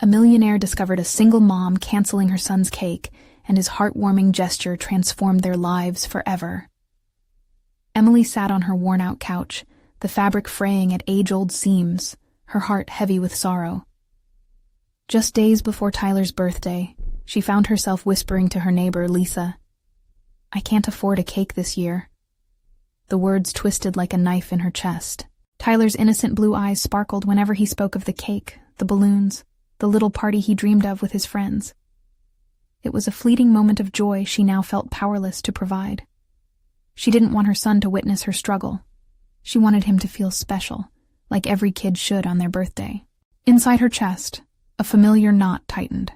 A millionaire discovered a single mom canceling her son's cake, and his heartwarming gesture transformed their lives forever. Emily sat on her worn-out couch, the fabric fraying at age-old seams, her heart heavy with sorrow. Just days before Tyler's birthday, she found herself whispering to her neighbor, Lisa, "I can't afford a cake this year." The words twisted like a knife in her chest. Tyler's innocent blue eyes sparkled whenever he spoke of the cake, the balloons, the little party he dreamed of with his friends. It was a fleeting moment of joy she now felt powerless to provide. She didn't want her son to witness her struggle. She wanted him to feel special, like every kid should on their birthday. Inside her chest, a familiar knot tightened.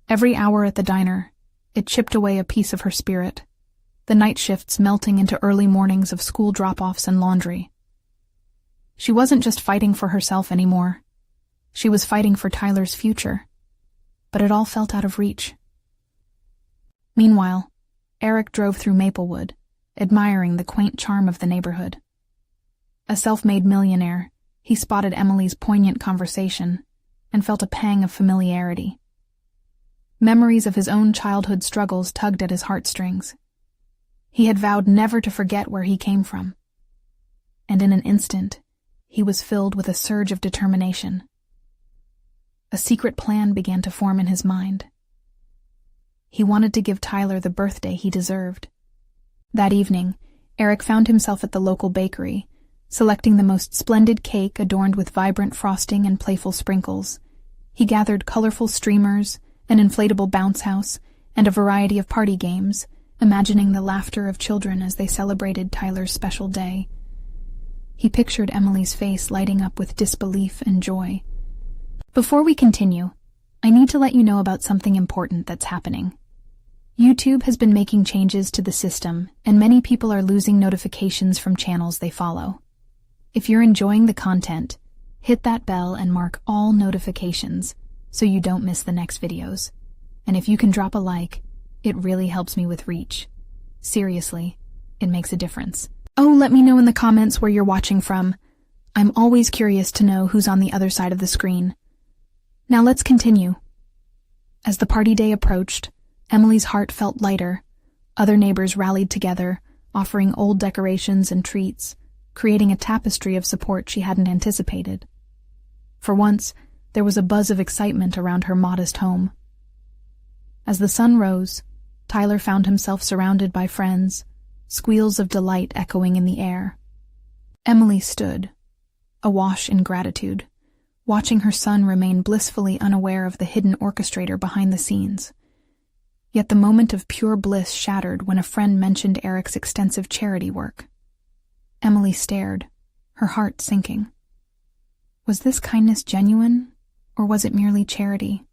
Every hour at the diner, it chipped away a piece of her spirit, the night shifts melting into early mornings of school drop-offs and laundry. She wasn't just fighting for herself anymore. She was fighting for Tyler's future. But it all felt out of reach. Meanwhile, Eric drove through Maplewood, admiring the quaint charm of the neighborhood. A self-made millionaire, he spotted Emily's poignant conversation and felt a pang of familiarity. Memories of his own childhood struggles tugged at his heartstrings. He had vowed never to forget where he came from. And in an instant, he was filled with a surge of determination. A secret plan began to form in his mind. He wanted to give Tyler the birthday he deserved. That evening, Eric found himself at the local bakery, selecting the most splendid cake adorned with vibrant frosting and playful sprinkles. He gathered colorful streamers, an inflatable bounce house, and a variety of party games, imagining the laughter of children as they celebrated Tyler's special day. He pictured Emily's face lighting up with disbelief and joy. Before we continue, I need to let you know about something important that's happening. YouTube has been making changes to the system, and many people are losing notifications from channels they follow. If you're enjoying the content, hit that bell and mark all notifications so you don't miss the next videos. And if you can drop a like, it really helps me with reach. Seriously, it makes a difference. Oh, let me know in the comments where you're watching from. I'm always curious to know who's on the other side of the screen. Now let's continue. As the party day approached, Emily's heart felt lighter. Other neighbors rallied together, offering old decorations and treats, creating a tapestry of support she hadn't anticipated. For once, there was a buzz of excitement around her modest home. As the sun rose, Tyler found himself surrounded by friends, squeals of delight echoing in the air. Emily stood, awash in gratitude, watching her son remain blissfully unaware of the hidden orchestrator behind the scenes. Yet the moment of pure bliss shattered when a friend mentioned Eric's extensive charity work. Emily stared, her heart sinking. Was this kindness genuine, or was it merely charity?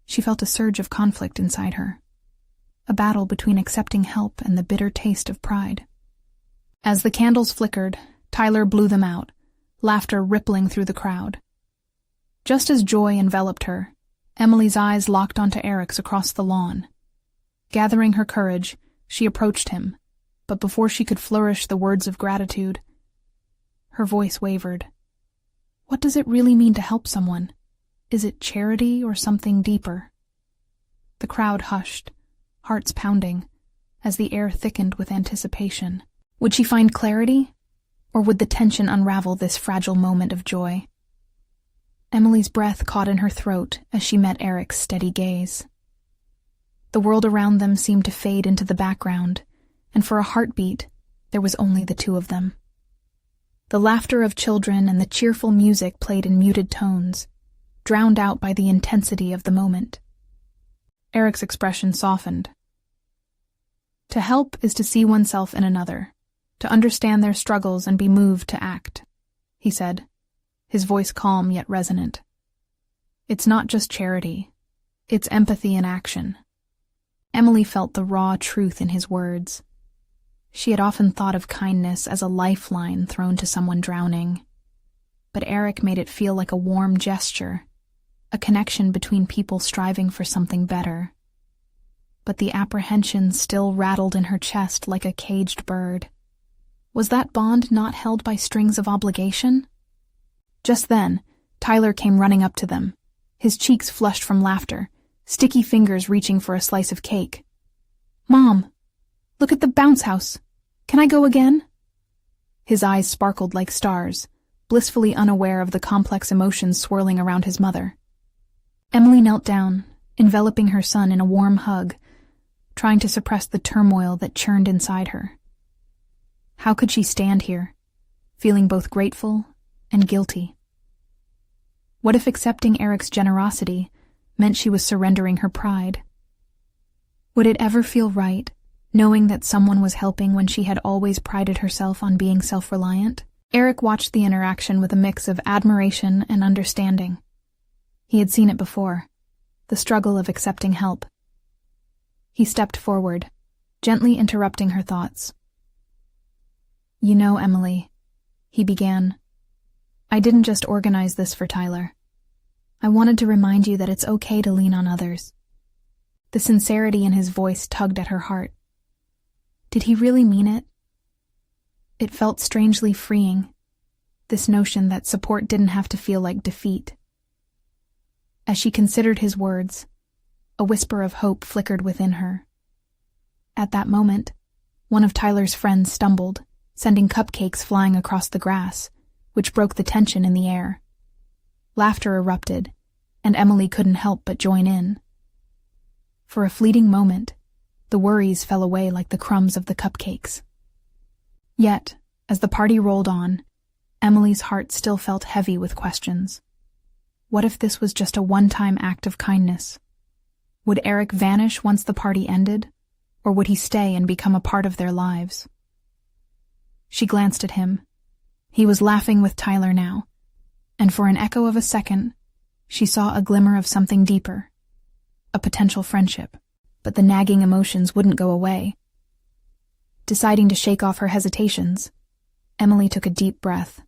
She felt a surge of conflict inside her, a battle between accepting help and the bitter taste of pride. As the candles flickered, Tyler blew them out, laughter rippling through the crowd. Just as joy enveloped her, Emily's eyes locked onto Eric's across the lawn. Gathering her courage, she approached him, but before she could flourish the words of gratitude, her voice wavered. What does it really mean to help someone? Is it charity or something deeper? The crowd hushed, hearts pounding, as the air thickened with anticipation. Would she find clarity, or would the tension unravel this fragile moment of joy? Emily's breath caught in her throat as she met Eric's steady gaze. The world around them seemed to fade into the background, and for a heartbeat, there was only the two of them. The laughter of children and the cheerful music played in muted tones, drowned out by the intensity of the moment. Eric's expression softened. To help is to see oneself in another, to understand their struggles and be moved to act, he said, his voice calm yet resonant. It's not just charity, it's empathy in action. Emily felt the raw truth in his words. She had often thought of kindness as a lifeline thrown to someone drowning, but Eric made it feel like a warm gesture, a connection between people striving for something better. But the apprehension still rattled in her chest like a caged bird. Was that bond not held by strings of obligation? Just then, Tyler came running up to them, his cheeks flushed from laughter, sticky fingers reaching for a slice of cake. "Mom, look at the bounce house. Can I go again?" His eyes sparkled like stars, blissfully unaware of the complex emotions swirling around his mother. Emily knelt down, enveloping her son in a warm hug, trying to suppress the turmoil that churned inside her. How could she stand here, feeling both grateful and guilty? What if accepting Eric's generosity meant she was surrendering her pride? Would it ever feel right, knowing that someone was helping when she had always prided herself on being self-reliant? Eric watched the interaction with a mix of admiration and understanding. He had seen it before, the struggle of accepting help. He stepped forward, gently interrupting her thoughts. "You know, Emily," he began, "I didn't just organize this for Tyler. I wanted to remind you that it's okay to lean on others." The sincerity in his voice tugged at her heart. Did he really mean it? It felt strangely freeing, this notion that support didn't have to feel like defeat. As she considered his words, a whisper of hope flickered within her. At that moment, one of Tyler's friends stumbled, sending cupcakes flying across the grass, which broke the tension in the air. Laughter erupted, and Emily couldn't help but join in. For a fleeting moment, the worries fell away like the crumbs of the cupcakes. Yet, as the party rolled on, Emily's heart still felt heavy with questions. What if this was just a one-time act of kindness? Would Eric vanish once the party ended, or would he stay and become a part of their lives? She glanced at him. He was laughing with Tyler now, and for an echo of a second, she saw a glimmer of something deeper, a potential friendship. But the nagging emotions wouldn't go away. Deciding to shake off her hesitations, Emily took a deep breath.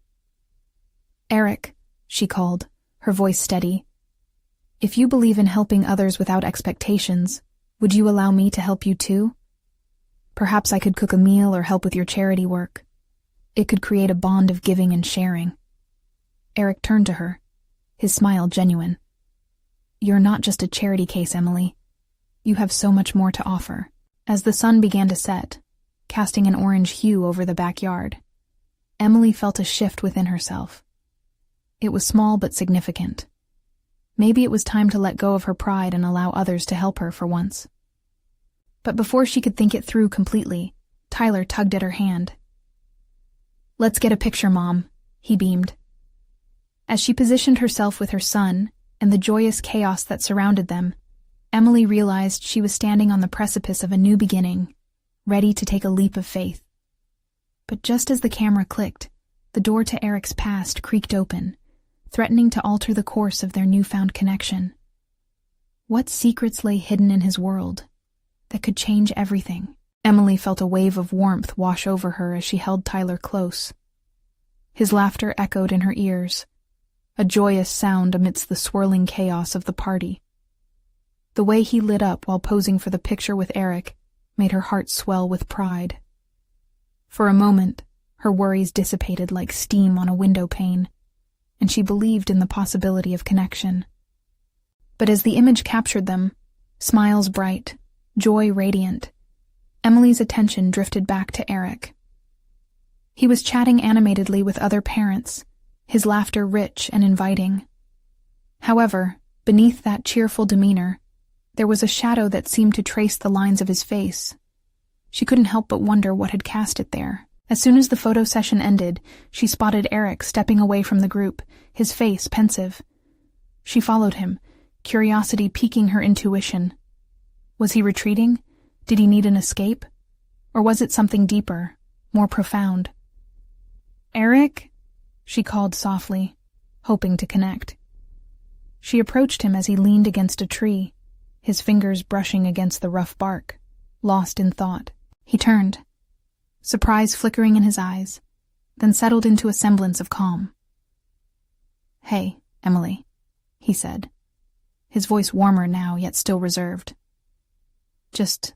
"Eric," she called, her voice steady, "if you believe in helping others without expectations, would you allow me to help you too? Perhaps I could cook a meal or help with your charity work. It could create a bond of giving and sharing." Eric turned to her, his smile genuine. "You're not just a charity case, Emily. You have so much more to offer." As the sun began to set, casting an orange hue over the backyard, Emily felt a shift within herself. It was small but significant. Maybe it was time to let go of her pride and allow others to help her for once. But before she could think it through completely, Tyler tugged at her hand. "Let's get a picture, Mom," he beamed. As she positioned herself with her son and the joyous chaos that surrounded them, Emily realized she was standing on the precipice of a new beginning, ready to take a leap of faith. But just as the camera clicked, the door to Eric's past creaked open, threatening to alter the course of their newfound connection. What secrets lay hidden in his world that could change everything? Emily felt a wave of warmth wash over her as she held Tyler close. His laughter echoed in her ears, a joyous sound amidst the swirling chaos of the party. The way he lit up while posing for the picture with Eric made her heart swell with pride. For a moment, her worries dissipated like steam on a window pane, and she believed in the possibility of connection. But as the image captured them, smiles bright, joy radiant, Emily's attention drifted back to Eric. He was chatting animatedly with other parents, his laughter rich and inviting. However, beneath that cheerful demeanor, there was a shadow that seemed to trace the lines of his face. She couldn't help but wonder what had cast it there. As soon as the photo session ended, she spotted Eric stepping away from the group, his face pensive. She followed him, curiosity piquing her intuition. Was he retreating? Did he need an escape? Or was it something deeper, more profound? "Eric?" she called softly, hoping to connect. She approached him as he leaned against a tree, his fingers brushing against the rough bark, lost in thought. He turned, surprise flickering in his eyes, then settled into a semblance of calm. "Hey, Emily," he said, his voice warmer now yet still reserved. "Just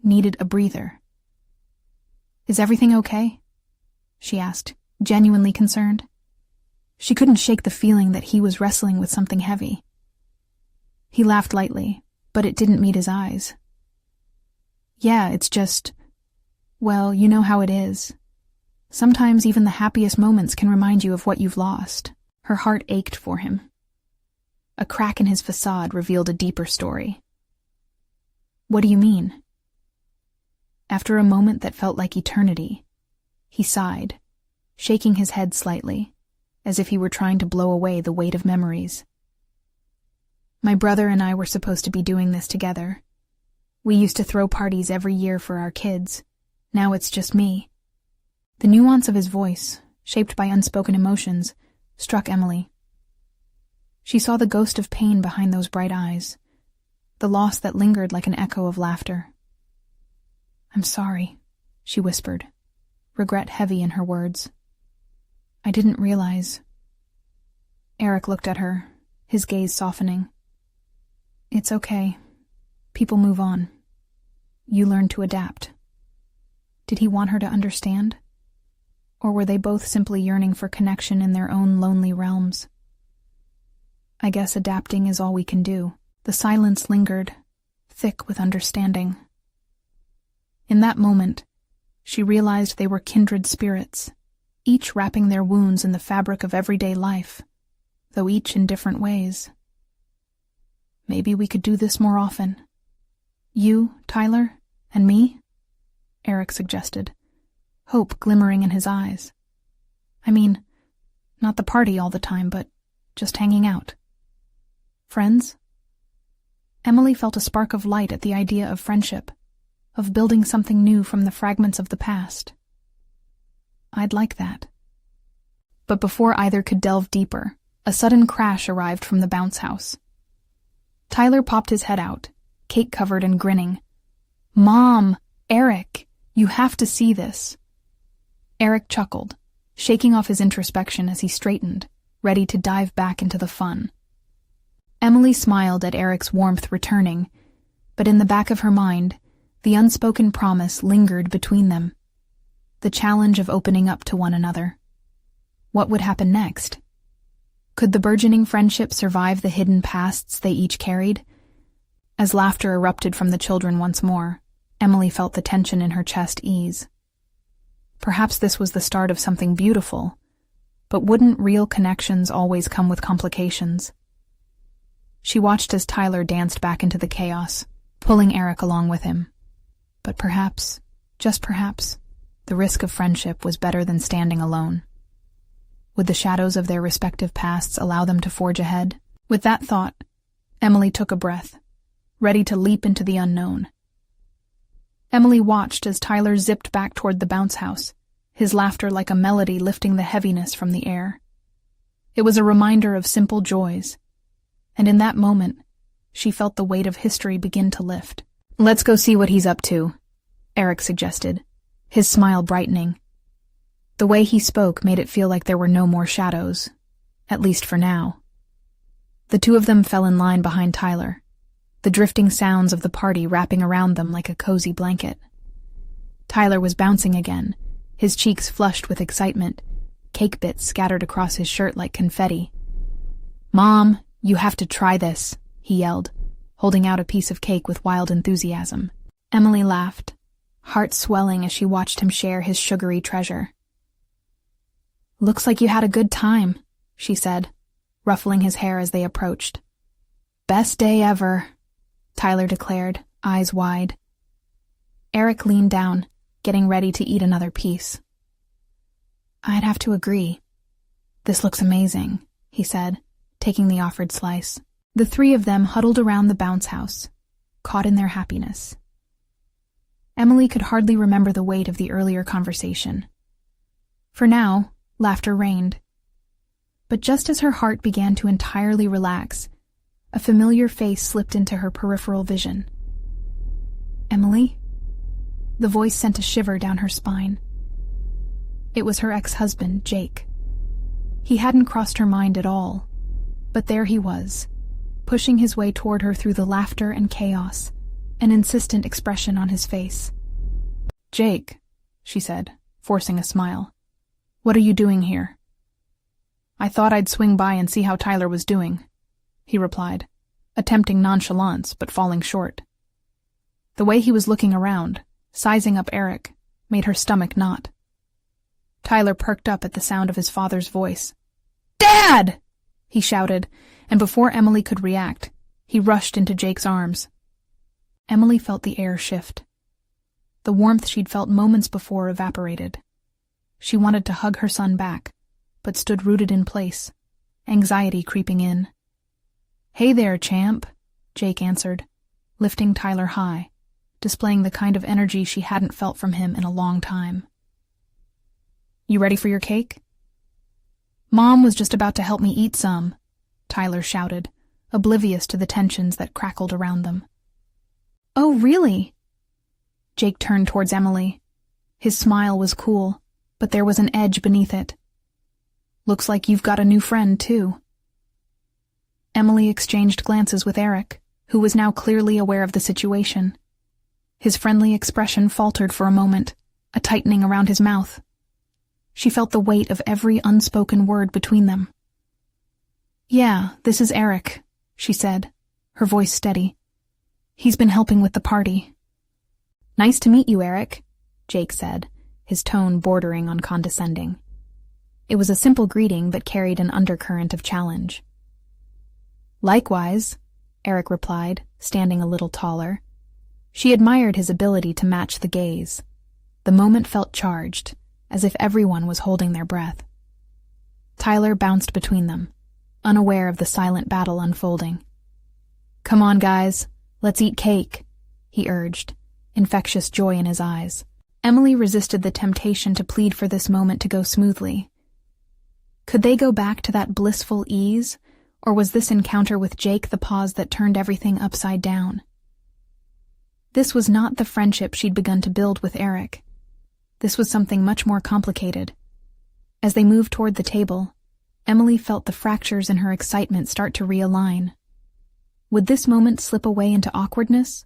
needed a breather." "Is everything okay?" she asked, genuinely concerned. She couldn't shake the feeling that he was wrestling with something heavy. He laughed lightly, but it didn't meet his eyes. Yeah, it's just, well, you know how it is. Sometimes even the happiest moments can remind you of what you've lost. Her heart ached for him. A crack in his facade revealed a deeper story. What do you mean? After a moment that felt like eternity, he sighed, shaking his head slightly, as if he were trying to blow away the weight of memories. My brother and I were supposed to be doing this together. We used to throw parties every year for our kids. Now it's just me. The nuance of his voice, shaped by unspoken emotions, struck Emily. She saw the ghost of pain behind those bright eyes, the loss that lingered like an echo of laughter. I'm sorry, she whispered, regret heavy in her words. I didn't realize. Eric looked at her, his gaze softening. It's okay. People move on. You learn to adapt. Did he want her to understand? Or were they both simply yearning for connection in their own lonely realms? I guess adapting is all we can do. The silence lingered, thick with understanding. In that moment, she realized they were kindred spirits, each wrapping their wounds in the fabric of everyday life, though each in different ways. Maybe we could do this more often. You, Tyler, and me? Eric suggested, hope glimmering in his eyes. I mean, not the party all the time, but just hanging out. Friends? Emily felt a spark of light at the idea of friendship, of building something new from the fragments of the past. I'd like that. But before either could delve deeper, a sudden crash arrived from the bounce house. Tyler popped his head out, cake-covered and grinning. Mom! Eric! You have to see this. Eric chuckled, shaking off his introspection as he straightened, ready to dive back into the fun. Emily smiled at Eric's warmth returning, but in the back of her mind, the unspoken promise lingered between them. The challenge of opening up to one another. What would happen next? Could the burgeoning friendship survive the hidden pasts they each carried? As laughter erupted from the children once more, Emily felt the tension in her chest ease. Perhaps this was the start of something beautiful, but wouldn't real connections always come with complications? She watched as Tyler danced back into the chaos, pulling Eric along with him. But perhaps, just perhaps, the risk of friendship was better than standing alone. Would the shadows of their respective pasts allow them to forge ahead? With that thought, Emily took a breath, ready to leap into the unknown. Emily watched as Tyler zipped back toward the bounce house, his laughter like a melody lifting the heaviness from the air. It was a reminder of simple joys, and in that moment, she felt the weight of history begin to lift. Let's go see what he's up to, Eric suggested, his smile brightening. The way he spoke made it feel like there were no more shadows, at least for now. The two of them fell in line behind Tyler, the drifting sounds of the party wrapping around them like a cozy blanket. Tyler was bouncing again, his cheeks flushed with excitement, cake bits scattered across his shirt like confetti. Mom, you have to try this, he yelled, holding out a piece of cake with wild enthusiasm. Emily laughed, heart swelling as she watched him share his sugary treasure. Looks like you had a good time, she said, ruffling his hair as they approached. Best day ever, Tyler declared, eyes wide. Eric leaned down, getting ready to eat another piece. I'd have to agree. This looks amazing, he said, taking the offered slice. The three of them huddled around the bounce house, caught in their happiness. Emily could hardly remember the weight of the earlier conversation. For now, laughter reigned. But just as her heart began to entirely relax, a familiar face slipped into her peripheral vision. Emily? The voice sent a shiver down her spine. It was her ex-husband, Jake. He hadn't crossed her mind at all, but there he was, pushing his way toward her through the laughter and chaos, an insistent expression on his face. Jake, she said, forcing a smile. What are you doing here? I thought I'd swing by and see how Tyler was doing, he replied, attempting nonchalance but falling short. The way he was looking around, sizing up Eric, made her stomach knot. Tyler perked up at the sound of his father's voice. "Dad!" he shouted, and before Emily could react, he rushed into Jake's arms. Emily felt the air shift. The warmth she'd felt moments before evaporated. She wanted to hug her son back, but stood rooted in place, anxiety creeping in. "Hey there, champ," Jake answered, lifting Tyler high, displaying the kind of energy she hadn't felt from him in a long time. "You ready for your cake?" "Mom was just about to help me eat some," Tyler shouted, oblivious to the tensions that crackled around them. "Oh, really?" Jake turned towards Emily. His smile was cool, but there was an edge beneath it. "Looks like you've got a new friend, too." Emily exchanged glances with Eric, who was now clearly aware of the situation. His friendly expression faltered for a moment, a tightening around his mouth. She felt the weight of every unspoken word between them. "Yeah, this is Eric," she said, her voice steady. "He's been helping with the party." "Nice to meet you, Eric," Jake said, his tone bordering on condescending. It was a simple greeting but carried an undercurrent of challenge. "Likewise," Eric replied, standing a little taller. She admired his ability to match the gaze. The moment felt charged, as if everyone was holding their breath. Tyler bounced between them, unaware of the silent battle unfolding. "Come on, guys, let's eat cake," he urged, infectious joy in his eyes. Emily resisted the temptation to plead for this moment to go smoothly. Could they go back to that blissful ease, or was this encounter with Jake the pause that turned everything upside down? This was not the friendship she'd begun to build with Eric. This was something much more complicated. As they moved toward the table, Emily felt the fractures in her excitement start to realign. Would this moment slip away into awkwardness,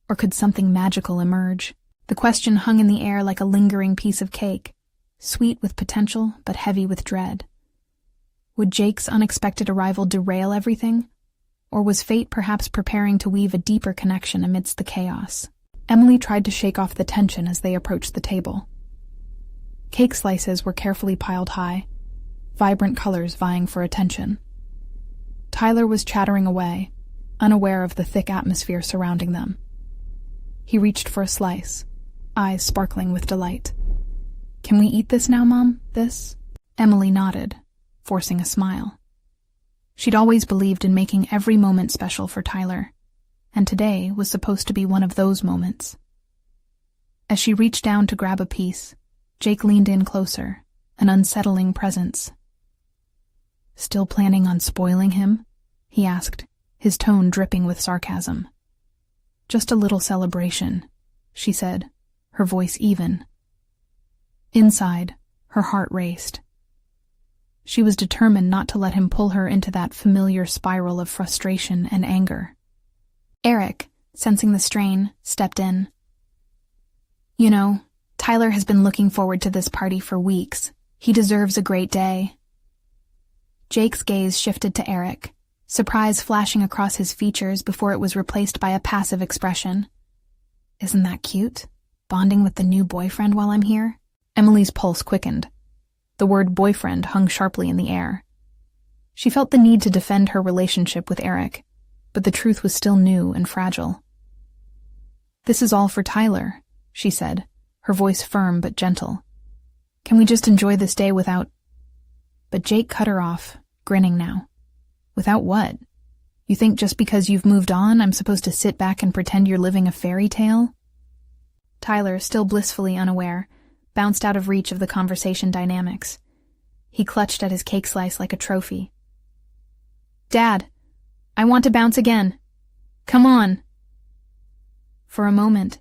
or could something magical emerge? The question hung in the air like a lingering piece of cake, sweet with potential but heavy with dread. Would Jake's unexpected arrival derail everything, or was fate perhaps preparing to weave a deeper connection amidst the chaos? Emily tried to shake off the tension as they approached the table. Cake slices were carefully piled high, vibrant colors vying for attention. Tyler was chattering away, unaware of the thick atmosphere surrounding them. He reached for a slice, eyes sparkling with delight. "Can we eat this now, Mom? This?" Emily nodded, forcing a smile. She'd always believed in making every moment special for Tyler, and today was supposed to be one of those moments. As she reached down to grab a piece, Jake leaned in closer, an unsettling presence. "Still planning on spoiling him?" he asked, his tone dripping with sarcasm. "Just a little celebration," she said, her voice even. Inside, her heart raced. She was determined not to let him pull her into that familiar spiral of frustration and anger. Eric, sensing the strain, stepped in. "You know, Tyler has been looking forward to this party for weeks. He deserves a great day." Jake's gaze shifted to Eric, surprise flashing across his features before it was replaced by a passive expression. "Isn't that cute? Bonding with the new boyfriend while I'm here?" Emily's pulse quickened. The word boyfriend hung sharply in the air. She felt the need to defend her relationship with Eric, but the truth was still new and fragile. "This is all for Tyler," she said, her voice firm but gentle. "Can we just enjoy this day without—" But Jake cut her off, grinning now. "Without what? You think just because you've moved on, I'm supposed to sit back and pretend you're living a fairy tale?" Tyler, still blissfully unaware, bounced out of reach of the conversation dynamics. He clutched at his cake slice like a trophy. "Dad, I want to bounce again. Come on." For a moment,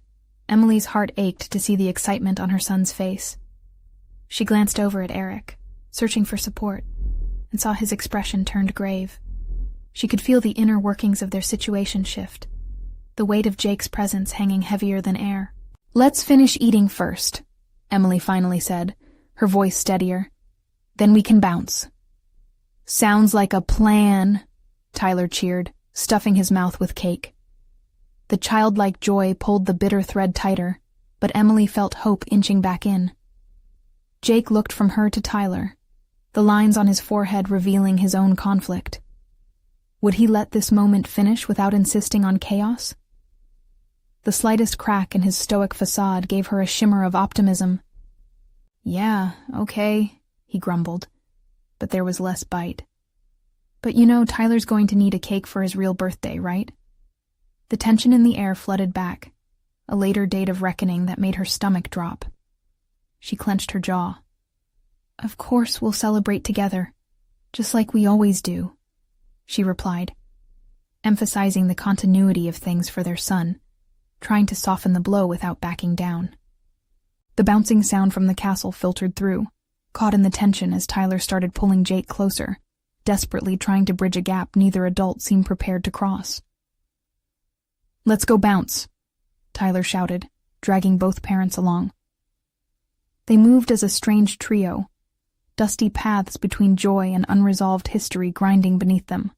Emily's heart ached to see the excitement on her son's face. She glanced over at Eric, searching for support, and saw his expression turned grave. She could feel the inner workings of their situation shift, the weight of Jake's presence hanging heavier than air. "Let's finish eating first," Emily finally said, her voice steadier. "Then we can bounce." Sounds like a plan, Tyler cheered, stuffing his mouth with cake. The childlike joy pulled the bitter thread tighter, but Emily felt hope inching back in. Jake looked from her to Tyler, the lines on his forehead revealing his own conflict. Would he let this moment finish without insisting on chaos? The slightest crack in his stoic facade gave her a shimmer of optimism. Yeah, okay, he grumbled, but there was less bite. But you know, Tyler's going to need a cake for his real birthday, right? The tension in the air flooded back, a later date of reckoning that made her stomach drop. She clenched her jaw. Of course we'll celebrate together, just like we always do, she replied, emphasizing the continuity of things for their son, trying to soften the blow without backing down. The bouncing sound from the castle filtered through, caught in the tension as Tyler started pulling Jake closer, desperately trying to bridge a gap neither adult seemed prepared to cross. Let's go bounce, Tyler shouted, dragging both parents along. They moved as a strange trio, dusty paths between joy and unresolved history grinding beneath them.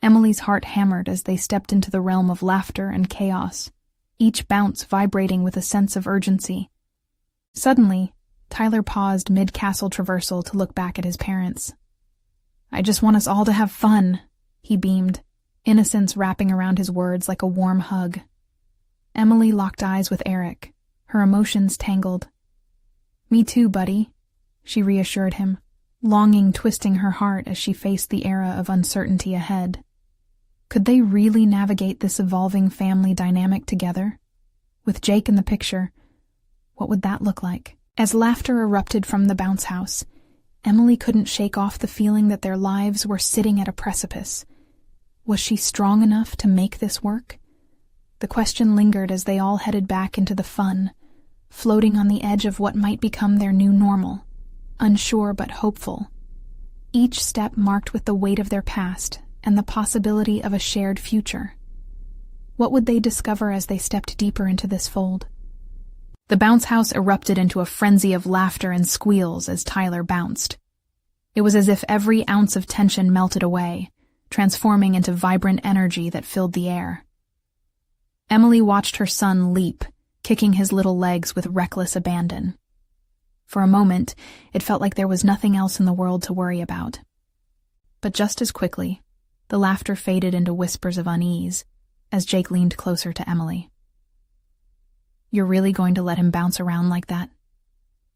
Emily's heart hammered as they stepped into the realm of laughter and chaos, each bounce vibrating with a sense of urgency. Suddenly, Tyler paused mid-castle traversal to look back at his parents. I just want us all to have fun, he beamed, innocence wrapping around his words like a warm hug. Emily locked eyes with Eric, her emotions tangled. Me too, buddy, she reassured him, longing twisting her heart as she faced the era of uncertainty ahead. Could they really navigate this evolving family dynamic together? With Jake in the picture, what would that look like? As laughter erupted from the bounce house, Emily couldn't shake off the feeling that their lives were sitting at a precipice. Was she strong enough to make this work? The question lingered as they all headed back into the fun, floating on the edge of what might become their new normal, unsure but hopeful. Each step marked with the weight of their past and the possibility of a shared future. What would they discover as they stepped deeper into this fold? The bounce house erupted into a frenzy of laughter and squeals as Tyler bounced. It was as if every ounce of tension melted away, transforming into vibrant energy that filled the air. Emily watched her son leap, kicking his little legs with reckless abandon. For a moment, it felt like there was nothing else in the world to worry about. But just as quickly, the laughter faded into whispers of unease as Jake leaned closer to Emily. You're really going to let him bounce around like that?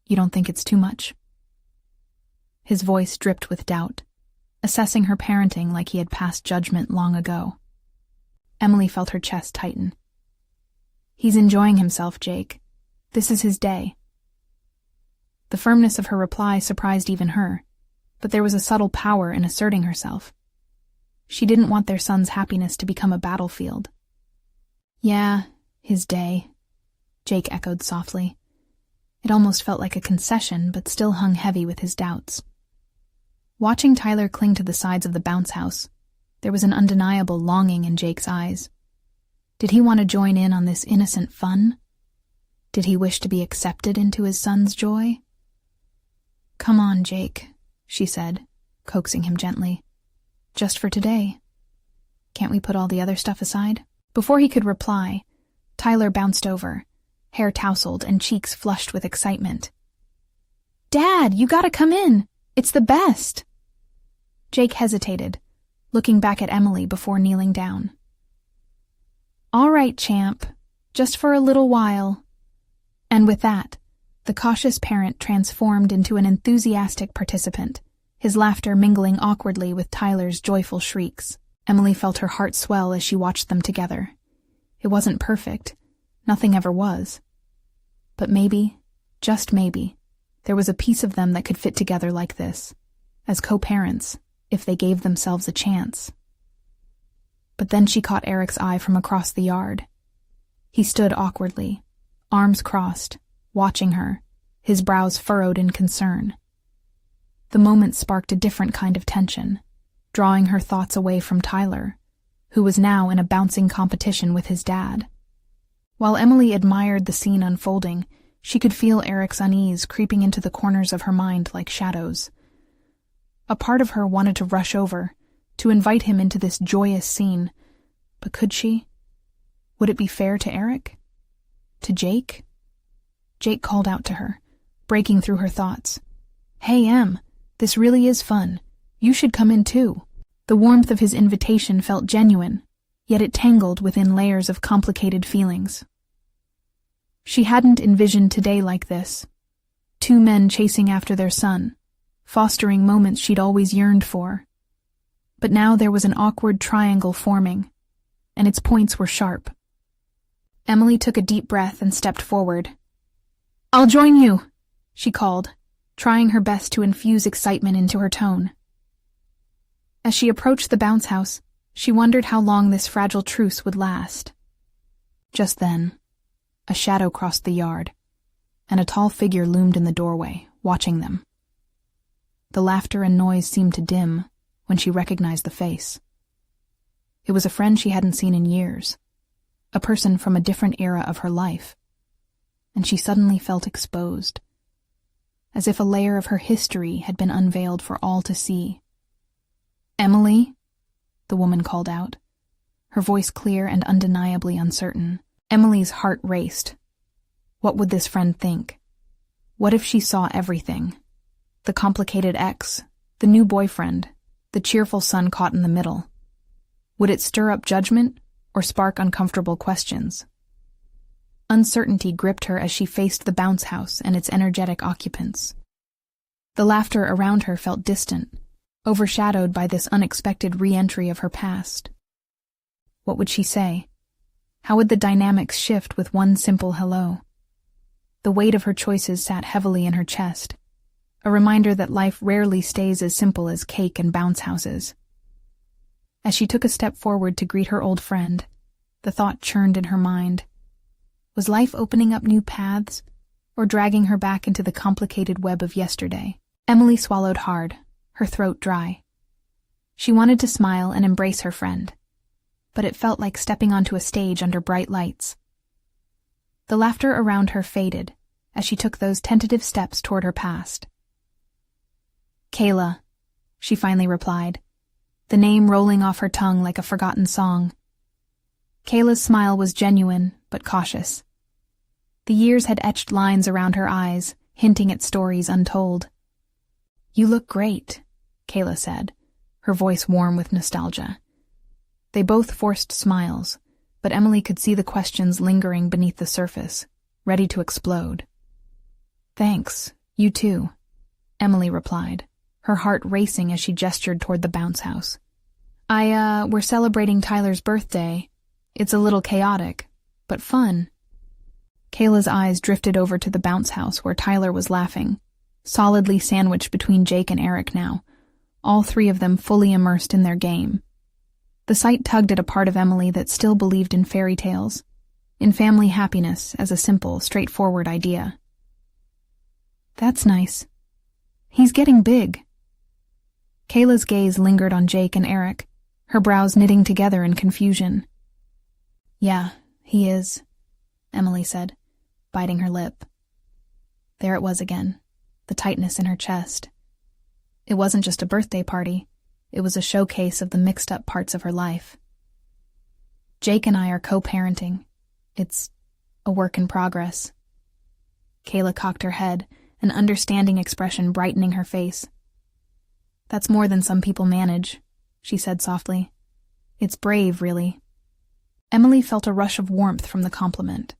You don't think it's too much? His voice dripped with doubt, assessing her parenting like he had passed judgment long ago. Emily felt her chest tighten. He's enjoying himself, Jake. This is his day. The firmness of her reply surprised even her, but there was a subtle power in asserting herself. She didn't want their son's happiness to become a battlefield. Yeah, his day, Jake echoed softly. It almost felt like a concession, but still hung heavy with his doubts. Watching Tyler cling to the sides of the bounce house, there was an undeniable longing in Jake's eyes. Did he want to join in on this innocent fun? Did he wish to be accepted into his son's joy? Come on, Jake, she said, coaxing him gently. Just for today. Can't we put all the other stuff aside? Before he could reply, Tyler bounced over, hair tousled and cheeks flushed with excitement. Dad, you gotta come in. It's the best. Jake hesitated, looking back at Emily before kneeling down. All right, champ, just for a little while. And with that, the cautious parent transformed into an enthusiastic participant, his laughter mingling awkwardly with Tyler's joyful shrieks. Emily felt her heart swell as she watched them together. It wasn't perfect. Nothing ever was. But maybe, just maybe, there was a piece of them that could fit together like this, as co-parents, if they gave themselves a chance. But then she caught Eric's eye from across the yard. He stood awkwardly, arms crossed, watching her, his brows furrowed in concern. The moment sparked a different kind of tension, drawing her thoughts away from Tyler, who was now in a bouncing competition with his dad. While Emily admired the scene unfolding, she could feel Eric's unease creeping into the corners of her mind like shadows. A part of her wanted to rush over, to invite him into this joyous scene. But could she? Would it be fair to Eric? To Jake? Jake called out to her, breaking through her thoughts. "Hey, Em, this really is fun. You should come in too." The warmth of his invitation felt genuine, yet it tangled within layers of complicated feelings. She hadn't envisioned today like this. Two men chasing after their son, fostering moments she'd always yearned for. But now there was an awkward triangle forming, and its points were sharp. Emily took a deep breath and stepped forward. "I'll join you," she called, trying her best to infuse excitement into her tone. As she approached the bounce house, she wondered how long this fragile truce would last. Just then, a shadow crossed the yard, and a tall figure loomed in the doorway, watching them. The laughter and noise seemed to dim when she recognized the face. It was a friend she hadn't seen in years, a person from a different era of her life, and she suddenly felt exposed, as if a layer of her history had been unveiled for all to see. "Emily?" the woman called out, her voice clear and undeniably uncertain. Emily's heart raced. What would this friend think? What if she saw everything? The complicated ex, the new boyfriend, the cheerful son caught in the middle. Would it stir up judgment or spark uncomfortable questions? Uncertainty gripped her as she faced the bounce house and its energetic occupants. The laughter around her felt distant, overshadowed by this unexpected re-entry of her past. What would she say? How would the dynamics shift with one simple hello? The weight of her choices sat heavily in her chest, a reminder that life rarely stays as simple as cake and bounce houses. As she took a step forward to greet her old friend, the thought churned in her mind. Was life opening up new paths, or dragging her back into the complicated web of yesterday? Emily swallowed hard, her throat dry. She wanted to smile and embrace her friend, but it felt like stepping onto a stage under bright lights. The laughter around her faded as she took those tentative steps toward her past. "Kayla," she finally replied, the name rolling off her tongue like a forgotten song. Kayla's smile was genuine, but cautious. The years had etched lines around her eyes, hinting at stories untold. "You look great," Kayla said, her voice warm with nostalgia. They both forced smiles, but Emily could see the questions lingering beneath the surface, ready to explode. "Thanks, you too," Emily replied, her heart racing as she gestured toward the bounce house. We're celebrating Tyler's birthday. It's a little chaotic, but fun." Kayla's eyes drifted over to the bounce house where Tyler was laughing, solidly sandwiched between Jake and Eric now, all three of them fully immersed in their game. The sight tugged at a part of Emily that still believed in fairy tales, in family happiness as a simple, straightforward idea. "That's nice. He's getting big." Kayla's gaze lingered on Jake and Eric, her brows knitting together in confusion. "Yeah, he is," Emily said, biting her lip. There it was again, the tightness in her chest. It wasn't just a birthday party, it was a showcase of the mixed-up parts of her life. "Jake and I are co-parenting. It's a work in progress." Kayla cocked her head, an understanding expression brightening her face. "That's more than some people manage," she said softly. "It's brave, really." Emily felt a rush of warmth from the compliment,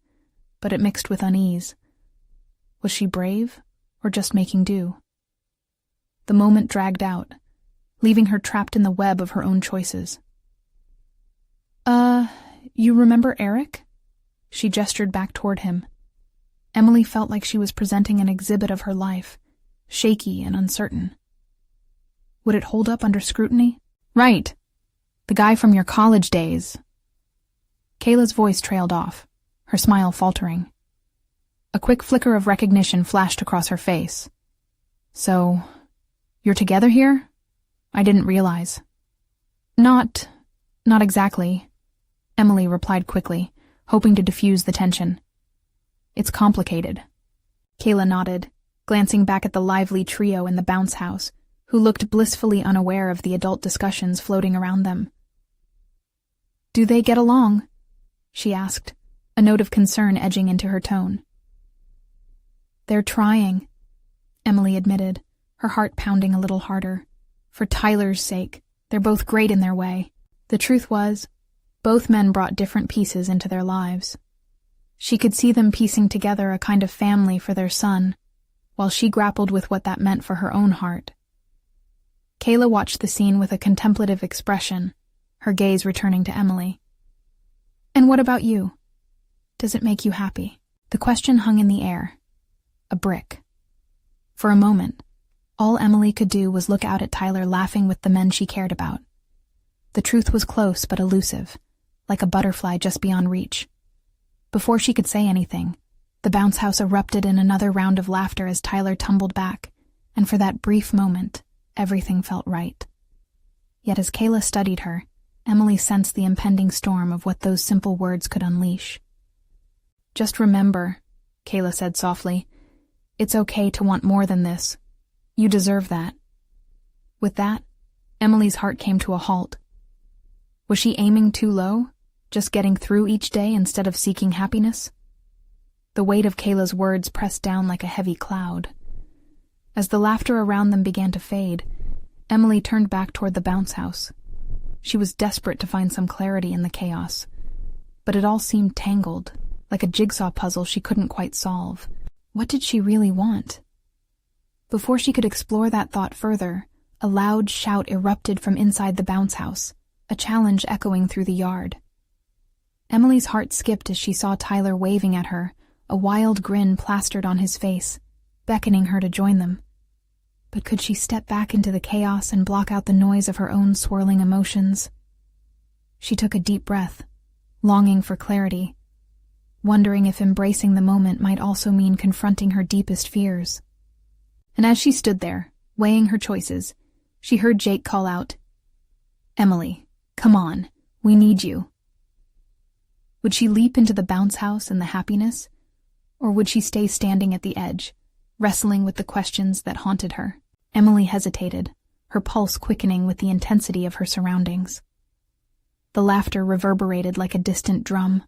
but it mixed with unease. Was she brave, or just making do? The moment dragged out, leaving her trapped in the web of her own choices. You remember Eric?" She gestured back toward him. Emily felt like she was presenting an exhibit of her life, shaky and uncertain. Would it hold up under scrutiny? "Right. The guy from your college days." Kayla's voice trailed off, her smile faltering. A quick flicker of recognition flashed across her face. "So, you're together here? I didn't realize." Not exactly," Emily replied quickly, hoping to diffuse the tension. "It's complicated." Kayla nodded, glancing back at the lively trio in the bounce house, who looked blissfully unaware of the adult discussions floating around them. "Do they get along?" she asked, a note of concern edging into her tone. "They're trying," Emily admitted, her heart pounding a little harder. For Tyler's sake, they're both great in their way. The truth was, both men brought different pieces into their lives. She could see them piecing together a kind of family for their son, while she grappled with what that meant for her own heart. Kayla watched the scene with a contemplative expression, her gaze returning to Emily. "And what about you? Does it make you happy?" The question hung in the air. A brick. For a moment, all Emily could do was look out at Tyler laughing with the men she cared about. The truth was close but elusive, like a butterfly just beyond reach. Before she could say anything, the bounce house erupted in another round of laughter as Tyler tumbled back, and for that brief moment, everything felt right. Yet as Kayla studied her, Emily sensed the impending storm of what those simple words could unleash. "Just remember," Kayla said softly, "it's okay to want more than this. You deserve that." With that, Emily's heart came to a halt. Was she aiming too low, just getting through each day instead of seeking happiness? The weight of Kayla's words pressed down like a heavy cloud. As the laughter around them began to fade, Emily turned back toward the bounce house. She was desperate to find some clarity in the chaos, but it all seemed tangled, like a jigsaw puzzle she couldn't quite solve. What did she really want? Before she could explore that thought further, a loud shout erupted from inside the bounce house, a challenge echoing through the yard. Emily's heart skipped as she saw Tyler waving at her, a wild grin plastered on his face, beckoning her to join them. But could she step back into the chaos and block out the noise of her own swirling emotions? She took a deep breath, longing for clarity, wondering if embracing the moment might also mean confronting her deepest fears. And as she stood there, weighing her choices, she heard Jake call out, "Emily, come on, we need you." Would she leap into the bounce house and the happiness, or would she stay standing at the edge, wrestling with the questions that haunted her? Emily hesitated, her pulse quickening with the intensity of her surroundings. The laughter reverberated like a distant drum,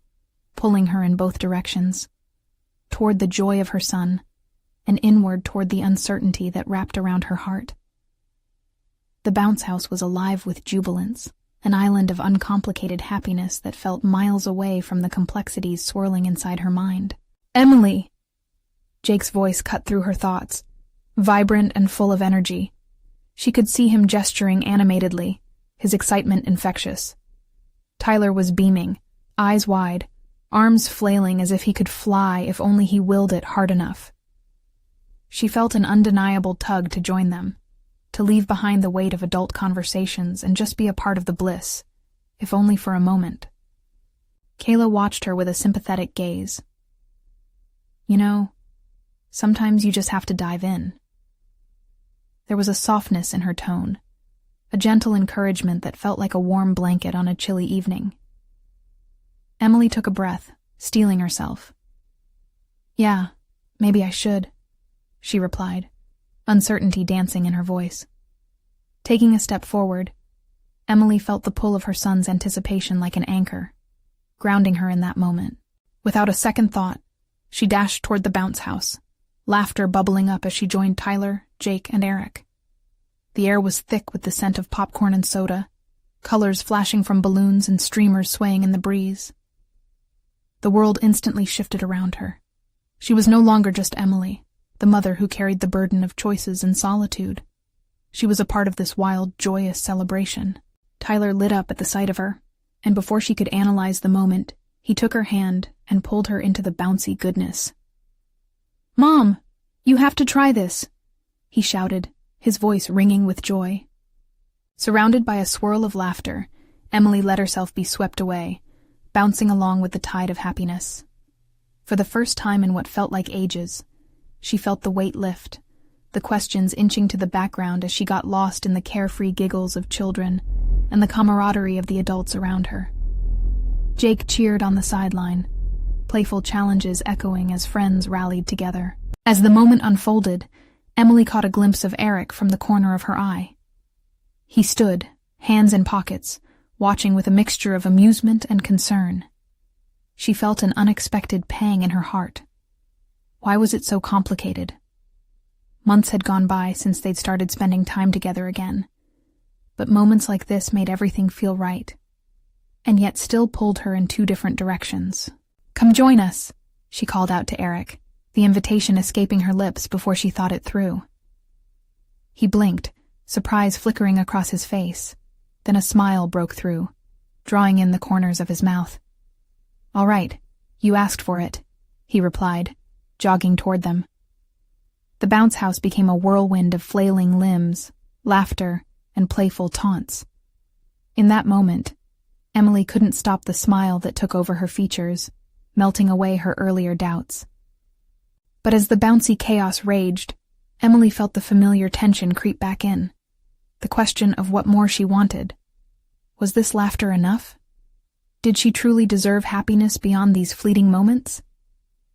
pulling her in both directions, toward the joy of her son, and inward toward the uncertainty that wrapped around her heart. The bounce house was alive with jubilance, an island of uncomplicated happiness that felt miles away from the complexities swirling inside her mind. "Emily!" Jake's voice cut through her thoughts, vibrant and full of energy. She could see him gesturing animatedly, his excitement infectious. Tyler was beaming, eyes wide, arms flailing as if he could fly if only he willed it hard enough. She felt an undeniable tug to join them, to leave behind the weight of adult conversations and just be a part of the bliss, if only for a moment. Kayla watched her with a sympathetic gaze. "You know, sometimes you just have to dive in." There was a softness in her tone, a gentle encouragement that felt like a warm blanket on a chilly evening. Emily took a breath, steeling herself. "Yeah, maybe I should," she replied, uncertainty dancing in her voice. Taking a step forward, Emily felt the pull of her son's anticipation like an anchor, grounding her in that moment. Without a second thought, she dashed toward the bounce house, laughter bubbling up as she joined Tyler, Jake, and Eric. The air was thick with the scent of popcorn and soda, colors flashing from balloons and streamers swaying in the breeze. The world instantly shifted around her. She was no longer just Emily, the mother who carried the burden of choices and solitude. She was a part of this wild, joyous celebration. Tyler lit up at the sight of her, and before she could analyze the moment, he took her hand and pulled her into the bouncy goodness. "Mom, you have to try this," he shouted, his voice ringing with joy. Surrounded by a swirl of laughter, Emily let herself be swept away, bouncing along with the tide of happiness. For the first time in what felt like ages, she felt the weight lift, the questions inching to the background as she got lost in the carefree giggles of children and the camaraderie of the adults around her. Jake cheered on the sideline, playful challenges echoing as friends rallied together. As the moment unfolded, Emily caught a glimpse of Eric from the corner of her eye. He stood, hands in pockets, watching with a mixture of amusement and concern. She felt an unexpected pang in her heart. Why was it so complicated? Months had gone by since they'd started spending time together again, but moments like this made everything feel right, and yet still pulled her in two different directions. "Come join us," she called out to Eric, the invitation escaping her lips before she thought it through. He blinked, surprise flickering across his face. Then a smile broke through, drawing in the corners of his mouth. "All right, you asked for it," he replied, jogging toward them. The bounce house became a whirlwind of flailing limbs, laughter, and playful taunts. In that moment, Emily couldn't stop the smile that took over her features, melting away her earlier doubts. But as the bouncy chaos raged, Emily felt the familiar tension creep back in. The question of what more she wanted. Was this laughter enough? Did she truly deserve happiness beyond these fleeting moments?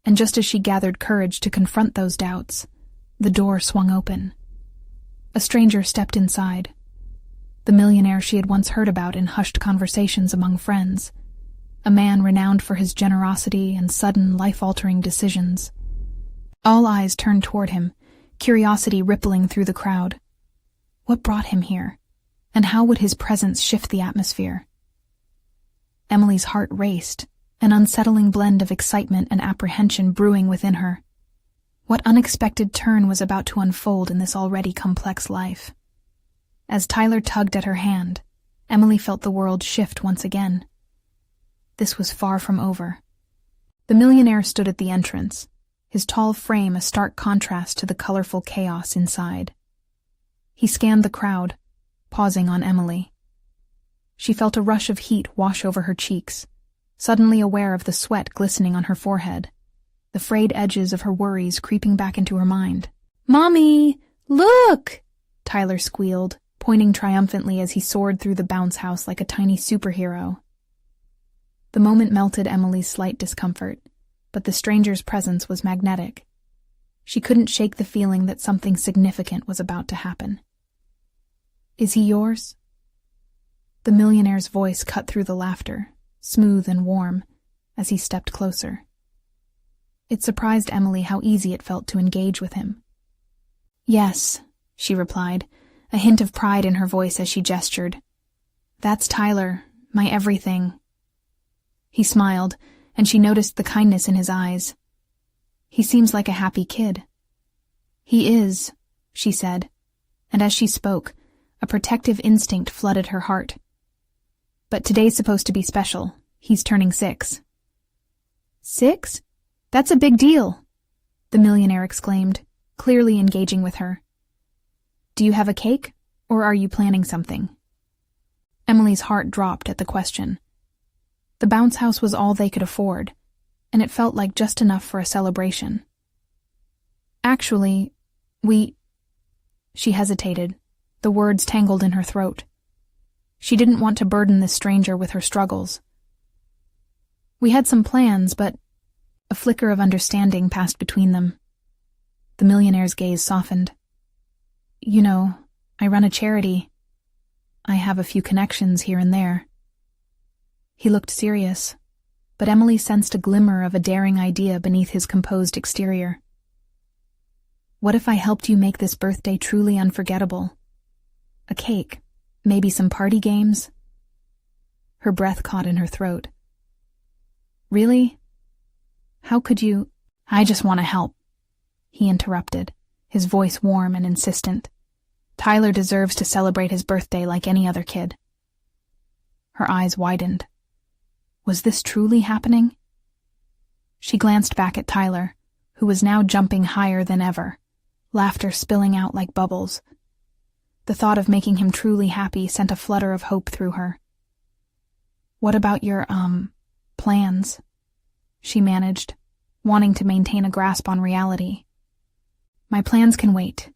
And just as she gathered courage to confront those doubts, the door swung open. A stranger stepped inside. The millionaire she had once heard about in hushed conversations among friends. A man renowned for his generosity and sudden, life-altering decisions. All eyes turned toward him, curiosity rippling through the crowd. What brought him here? And how would his presence shift the atmosphere? Emily's heart raced, an unsettling blend of excitement and apprehension brewing within her. What unexpected turn was about to unfold in this already complex life? As Tyler tugged at her hand, Emily felt the world shift once again. This was far from over. The millionaire stood at the entrance, his tall frame a stark contrast to the colorful chaos inside. He scanned the crowd, pausing on Emily. She felt a rush of heat wash over her cheeks, suddenly aware of the sweat glistening on her forehead, the frayed edges of her worries creeping back into her mind. "Mommy, look!" Tyler squealed, pointing triumphantly as he soared through the bounce house like a tiny superhero. The moment melted Emily's slight discomfort, but the stranger's presence was magnetic. She couldn't shake the feeling that something significant was about to happen. "Is he yours?" The millionaire's voice cut through the laughter, smooth and warm, as he stepped closer. It surprised Emily how easy it felt to engage with him. "Yes," she replied, a hint of pride in her voice as she gestured. "That's Tyler, my everything." He smiled, and she noticed the kindness in his eyes. "He seems like a happy kid." "He is," she said, and as she spoke, a protective instinct flooded her heart. "But today's supposed to be special. He's turning 6. 6? That's a big deal," the millionaire exclaimed, clearly engaging with her. "Do you have a cake, or are you planning something?" Emily's heart dropped at the question. The bounce house was all they could afford, and it felt like just enough for a celebration. "Actually, She hesitated, the words tangled in her throat. She didn't want to burden this stranger with her struggles. "We had some plans, but..." A flicker of understanding passed between them. The millionaire's gaze softened. "You know, I run a charity. I have a few connections here and there." He looked serious, but Emily sensed a glimmer of a daring idea beneath his composed exterior. "What if I helped you make this birthday truly unforgettable? A cake, maybe some party games?" Her breath caught in her throat. "Really? How could you—" "I just want to help," he interrupted, his voice warm and insistent. "Tyler deserves to celebrate his birthday like any other kid." Her eyes widened. Was this truly happening? She glanced back at Tyler, who was now jumping higher than ever, laughter spilling out like bubbles. The thought of making him truly happy sent a flutter of hope through her. "What about your, plans?" she managed, wanting to maintain a grasp on reality. "My plans can wait.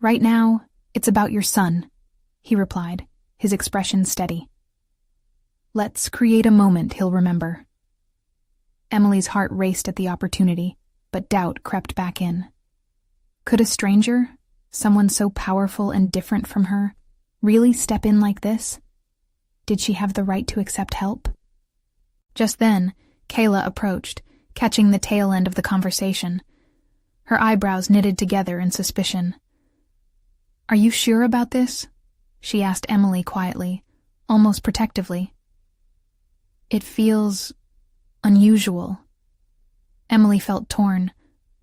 Right now, it's about your son," he replied, his expression steady. "Let's create a moment he'll remember." Emily's heart raced at the opportunity, but doubt crept back in. Could a stranger, someone so powerful and different from her, really step in like this? Did she have the right to accept help? Just then, Kayla approached, catching the tail end of the conversation. Her eyebrows knitted together in suspicion. "Are you sure about this?" she asked Emily quietly, almost protectively. "It feels unusual." Emily felt torn,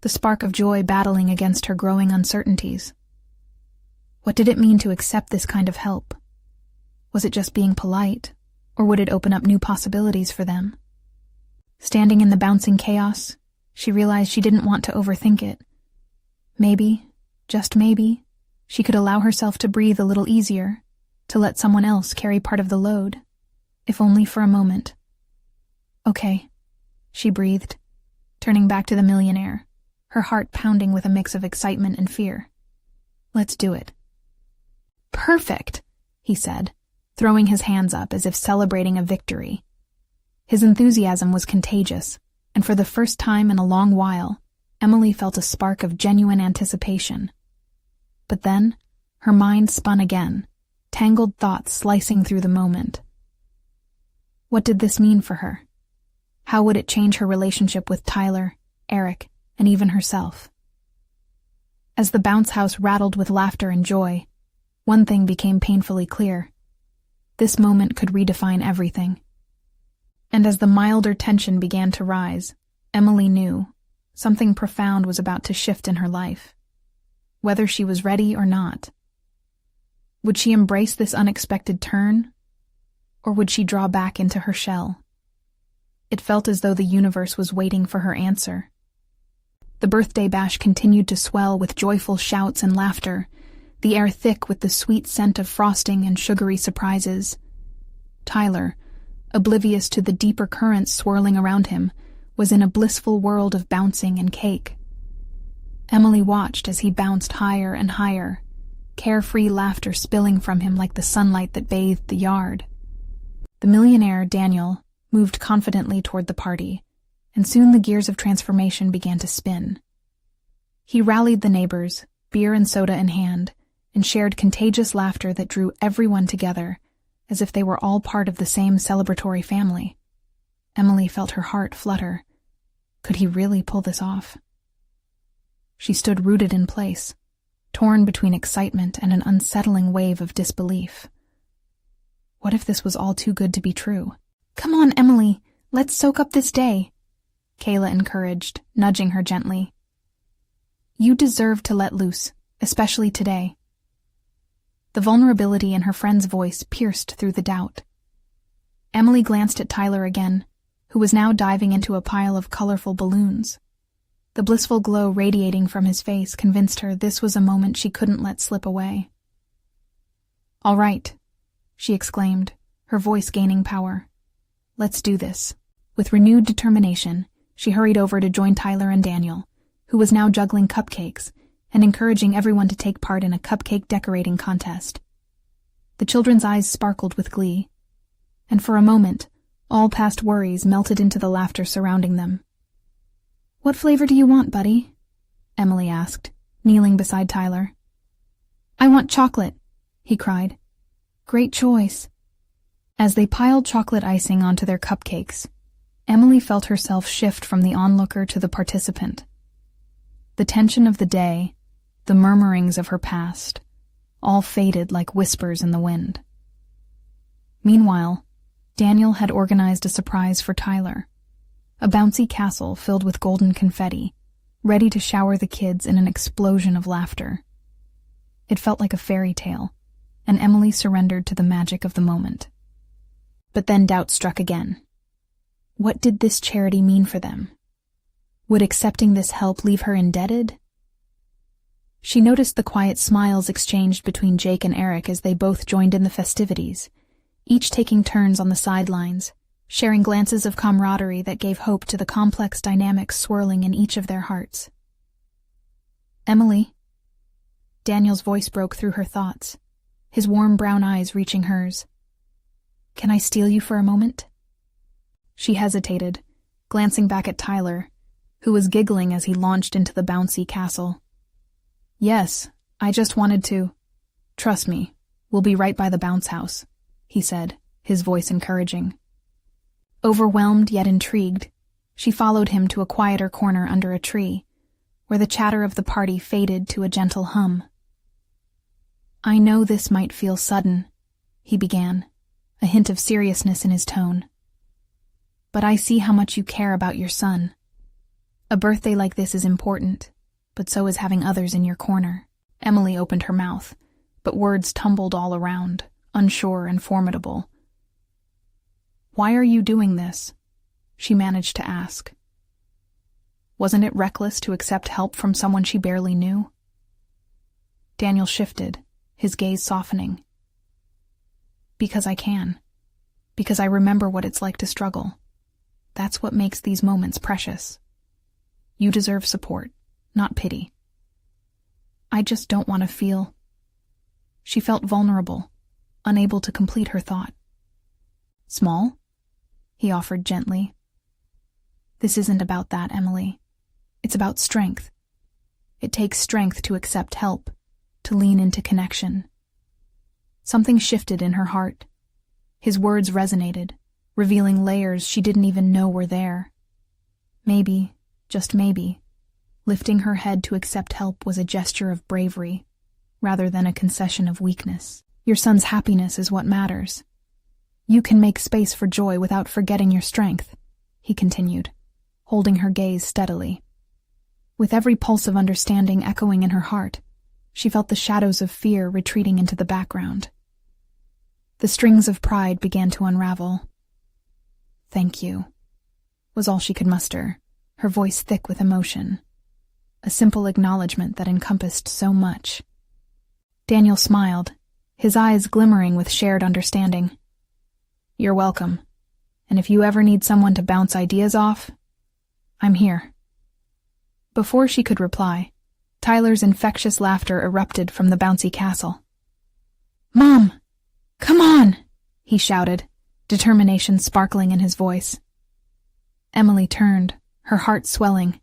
the spark of joy battling against her growing uncertainties. What did it mean to accept this kind of help? Was it just being polite, or would it open up new possibilities for them? Standing in the bouncing chaos, she realized she didn't want to overthink it. Maybe, just maybe, she could allow herself to breathe a little easier, to let someone else carry part of the load, if only for a moment. "Okay," she breathed, turning back to the millionaire, her heart pounding with a mix of excitement and fear. "Let's do it." "Perfect," he said, throwing his hands up as if celebrating a victory. His enthusiasm was contagious, and for the first time in a long while, Emily felt a spark of genuine anticipation. But then, her mind spun again, tangled thoughts slicing through the moment. What did this mean for her? How would it change her relationship with Tyler, Eric, and even herself? As the bounce house rattled with laughter and joy, one thing became painfully clear. This moment could redefine everything. And as the milder tension began to rise, Emily knew something profound was about to shift in her life, whether she was ready or not. Would she embrace this unexpected turn, or would she draw back into her shell? It felt as though the universe was waiting for her answer. The birthday bash continued to swell with joyful shouts and laughter, the air thick with the sweet scent of frosting and sugary surprises. Tyler, oblivious to the deeper currents swirling around him, was in a blissful world of bouncing and cake. Emily watched as he bounced higher and higher, carefree laughter spilling from him like the sunlight that bathed the yard. The millionaire, Daniel, moved confidently toward the party, and soon the gears of transformation began to spin. He rallied the neighbors, beer and soda in hand, and shared contagious laughter that drew everyone together, as if they were all part of the same celebratory family. Emily felt her heart flutter. Could he really pull this off? She stood rooted in place, torn between excitement and an unsettling wave of disbelief. What if this was all too good to be true? "Come on, Emily, let's soak up this day," Kayla encouraged, nudging her gently. "You deserve to let loose, especially today." The vulnerability in her friend's voice pierced through the doubt. Emily glanced at Tyler again, who was now diving into a pile of colorful balloons. The blissful glow radiating from his face convinced her this was a moment she couldn't let slip away. "All right," she exclaimed, her voice gaining power. "Let's do this." With renewed determination, she hurried over to join Tyler and Daniel, who was now juggling cupcakes and encouraging everyone to take part in a cupcake decorating contest. The children's eyes sparkled with glee, and for a moment, all past worries melted into the laughter surrounding them. "What flavor do you want, buddy?" Emily asked, kneeling beside Tyler. "I want chocolate," he cried. "Great choice." As they piled chocolate icing onto their cupcakes, Emily felt herself shift from the onlooker to the participant. The tension of the day, the murmurings of her past, all faded like whispers in the wind. Meanwhile, Daniel had organized a surprise for Tyler, a bouncy castle filled with golden confetti, ready to shower the kids in an explosion of laughter. It felt like a fairy tale, and Emily surrendered to the magic of the moment. But then doubt struck again. What did this charity mean for them? Would accepting this help leave her indebted? She noticed the quiet smiles exchanged between Jake and Eric as they both joined in the festivities, each taking turns on the sidelines, sharing glances of camaraderie that gave hope to the complex dynamics swirling in each of their hearts. "Emily." Daniel's voice broke through her thoughts, his warm brown eyes reaching hers. "Can I steal you for a moment?" She hesitated, glancing back at Tyler, who was giggling as he launched into the bouncy castle. Yes, I just wanted to. Trust me, we'll be right by the bounce house, he said, his voice encouraging. Overwhelmed yet intrigued, she followed him to a quieter corner under a tree, where the chatter of the party faded to a gentle hum. I know this might feel sudden, he began, a hint of seriousness in his tone. But I see how much you care about your son. A birthday like this is important, but so is having others in your corner. Emily opened her mouth, but words tumbled all around, unsure and formidable. Why are you doing this? She managed to ask. Wasn't it reckless to accept help from someone she barely knew? Daniel shifted, his gaze softening. Because I can. Because I remember what it's like to struggle. That's what makes these moments precious. You deserve support, not pity. I just don't want to feel... She felt vulnerable, unable to complete her thought. Small? He offered gently. This isn't about that, Emily. It's about strength. It takes strength to accept help, to lean into connection. Something shifted in her heart. His words resonated, revealing layers she didn't even know were there. Maybe, just maybe, lifting her head to accept help was a gesture of bravery, rather than a concession of weakness. Your son's happiness is what matters. You can make space for joy without forgetting your strength, he continued, holding her gaze steadily. With every pulse of understanding echoing in her heart, she felt the shadows of fear retreating into the background. The strings of pride began to unravel. Thank you, was all she could muster, her voice thick with emotion. A simple acknowledgement that encompassed so much. Daniel smiled, his eyes glimmering with shared understanding. You're welcome, and if you ever need someone to bounce ideas off, I'm here. Before she could reply, Tyler's infectious laughter erupted from the bouncy castle. Mom! Come on! He shouted, determination sparkling in his voice. Emily turned, her heart swelling.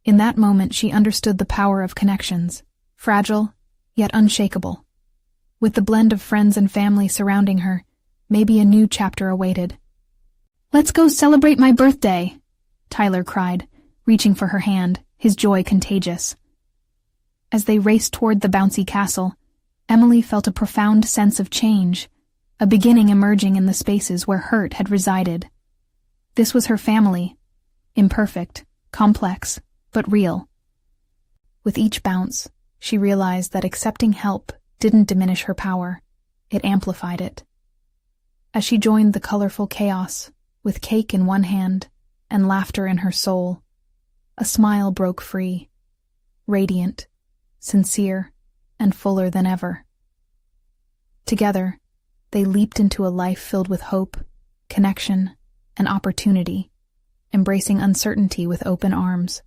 In that moment she understood the power of connections, fragile, yet unshakable. With the blend of friends and family surrounding her, maybe a new chapter awaited. Let's go celebrate my birthday, Tyler cried, reaching for her hand, his joy contagious. As they raced toward the bouncy castle, Emily felt a profound sense of change, a beginning emerging in the spaces where hurt had resided. This was her family, imperfect, complex, but real. With each bounce, she realized that accepting help didn't diminish her power, it amplified it. As she joined the colorful chaos, with cake in one hand and laughter in her soul, a smile broke free, radiant, sincere, and fuller than ever. Together, they leaped into a life filled with hope, connection, and opportunity, embracing uncertainty with open arms.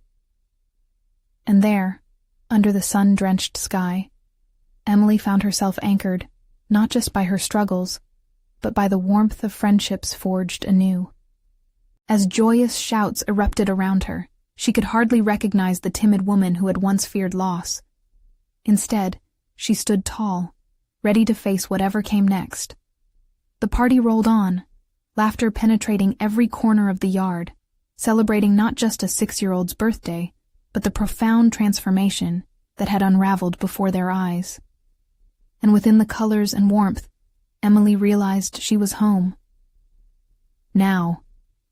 And there, under the sun-drenched sky, Emily found herself anchored, not just by her struggles, but by the warmth of friendships forged anew. As joyous shouts erupted around her, she could hardly recognize the timid woman who had once feared loss. Instead, she stood tall, ready to face whatever came next. The party rolled on, laughter penetrating every corner of the yard, celebrating not just a 6-year-old's birthday, but the profound transformation that had unraveled before their eyes. And within the colors and warmth, Emily realized she was home. Now,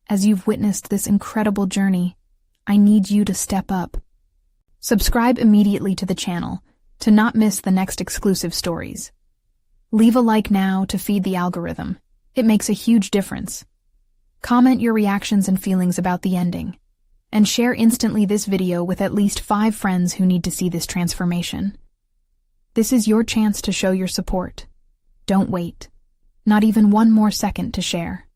as you've witnessed this incredible journey, I need you to step up. Subscribe immediately to the channel to not miss the next exclusive stories. Leave a like now to feed the algorithm. It makes a huge difference. Comment your reactions and feelings about the ending, and share instantly this video with at least 5 friends who need to see this transformation. This is your chance to show your support. Don't wait. Not even one more second to share.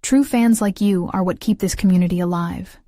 True fans like you are what keep this community alive.